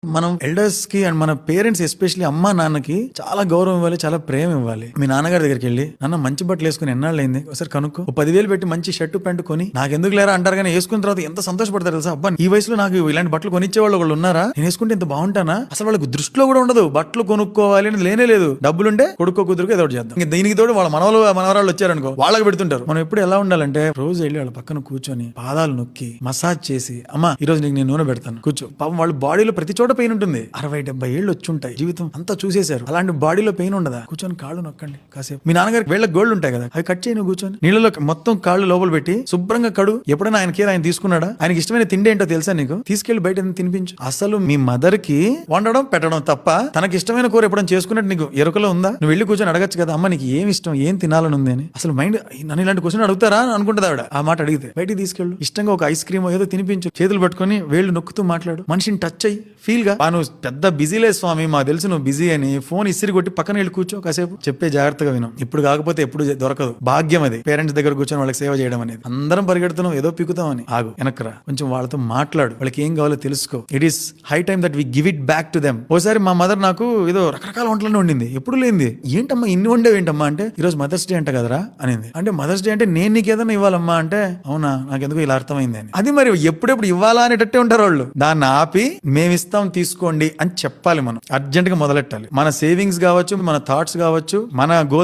మనం ఎల్డర్స్ కి అండ్ మన పేరెంట్స్ ఎస్పెషల్లీ అమ్మా నాన్నకి చాలా గౌరవం ఇవ్వాలి, చాలా ప్రేమ ఇవ్వాలి. మీ నాన్నగారి దగ్గరికి వెళ్ళి నాన్న మంచి బట్టలు వేసుకుని ఎన్నాళ్ళైంది ఒకసారి కనుక్కో, 10,000 పెట్టి మంచి షర్టు ప్యాంటు కొని నాకు ఎందుకు లేరా అంటారు, కానీ వేసుకున్న తర్వాత ఎంత సంతోషపడతారు తెలుసా. అబ్బా ఈ వయసులో నాకు ఇలాంటి బట్టలు కొనిచ్చే వాళ్ళు ఉన్నారా, నేను వేసుకుంటే ఎంత బాగుంటానా. అసలు వాళ్ళకి దృష్టిలో కూడా ఉండదు బట్టలు కొనుక్కోవాలి అనేది లేనే లేదు. డబ్బులుంటే కొడుకో కుదురుకు ఏదో ఒకటి చేద్దాం. ఇంకా దీనికి తోడు వాళ్ళ మనవరాళ్ళు వచ్చారనుకో వాళ్ళకి పెడుతుంటారు. మనం ఎప్పుడు ఎలా ఉండాలంటే రోజు వెళ్ళి వాళ్ళ పక్కన కూర్చొని పాదాలు నొక్కి మసాజ్ చేసి, అమ్మా ఈ రోజు నీకు నేను నూనె పెడతాను కూర్చో. పాపం వాళ్ళ బాడీలో ప్రతి చోట పెయిన్ ఉంటుంది. 60-70 ఏళ్ళు వచ్చుంటాయి, జీవితం అంతా చూసేశారు. అలాంటి బాడీలో పెయిన్ ఉండదా, కూర్చొని కాళ్ళు నొక్కండి కాసేపు. మీ నాన్నగారికి వేళ్ళ గోల్డ్ ఉంటాయి కదా, అవి కట్ చేయను కూర్చొని నీళ్ళలో మొత్తం కాళ్ళు లోపల పెట్టి శుభ్రంగా కడు. ఎప్పుడైనా ఆయన కేర్ ఆయన తీసుకున్నాడా? ఆయనకి ఇష్టమైన తిండి ఏంటో తెలుసా నీకు? తీసుకెళ్లి బయట తినిపించు. అసలు మీ మదర్ కి వండడం పెట్టడం తప్ప తనకి ఇష్టమైన కూర ఎప్పుడైనా చేసుకున్నట్టు నీకు ఎరుకలో ఉందా? నువ్వు వెళ్ళి కూర్చొని అడగచ్చు కదా, అమ్మ నీకు ఏమి ఇష్టం, ఏం తినాలని ఉంది అని. అసలు మైండ్ నన్ను ఇలాంటి క్వశ్చన్ అడుగుతారా అని అనుకుంటుంది ఆవిడ. ఆ మాట అడిగితే బయటికి తీసుకెళ్ళు, ఇష్టంగా ఒక ఐస్ క్రీమ్ ఏదో తినిపించు, చేతులు పట్టుకొని వేళ్ళు నొక్కుతూ మాట్లాడు, మనిషిని టచ్ అయ్యి ఫీల్ గా. నువ్వు పెద్ద బిజీలే స్వామి, మాకు తెలుసు నువ్వు బిజీ అని. ఫోన్ ఇసిరి కొట్టి పక్కన వెళ్ళి కూర్చో కాసేపు, చెప్పే జాగ్రత్తగా విను. ఇప్పుడు కాకపోతే ఎప్పుడు దొరకదు. భాగ్యం అది పేరెంట్స్ దగ్గర కూర్చొని వాళ్ళకి సేవ చేయడం అనేది. అందరం పరిగెడుతున్నాం ఏదో పీకుతాం అని. ఆగు, వెనక్రా, కొంచెం వాళ్ళతో మాట్లాడు, వాళ్ళకి ఏం కావాలో తెలుసుకో. It is high time that we give it back to them. ఓసారి మా మదర్ నాకు ఏదో రకరకాల వంటలను వండింది, ఎప్పుడు లేనిది. ఏంటమ్మా ఇన్ని వండేవి ఏంటమ్మా అంటే, ఈ రోజు మదర్స్ డే అంట కదరా అనింది. అంటే మదర్స్ డే అంటే నేను నీకు ఏదైనా ఇవ్వాలమ్మా అంటే, అవునా నాకెందుకు ఇలా అర్థమైంది అని. అది మరి ఎప్పుడెప్పుడు ఇవ్వాలా అనేటట్టే ఉంటారు వాళ్ళు. దాన్ని ఆపి మేమిస్తాం తీసుకోండి అని చెప్పాలి. మనం అర్జెంట్ గా మొదలెట్టాలి. మన సేవింగ్స్ కావచ్చు, మన థాట్స్ కావచ్చు, మన గోల్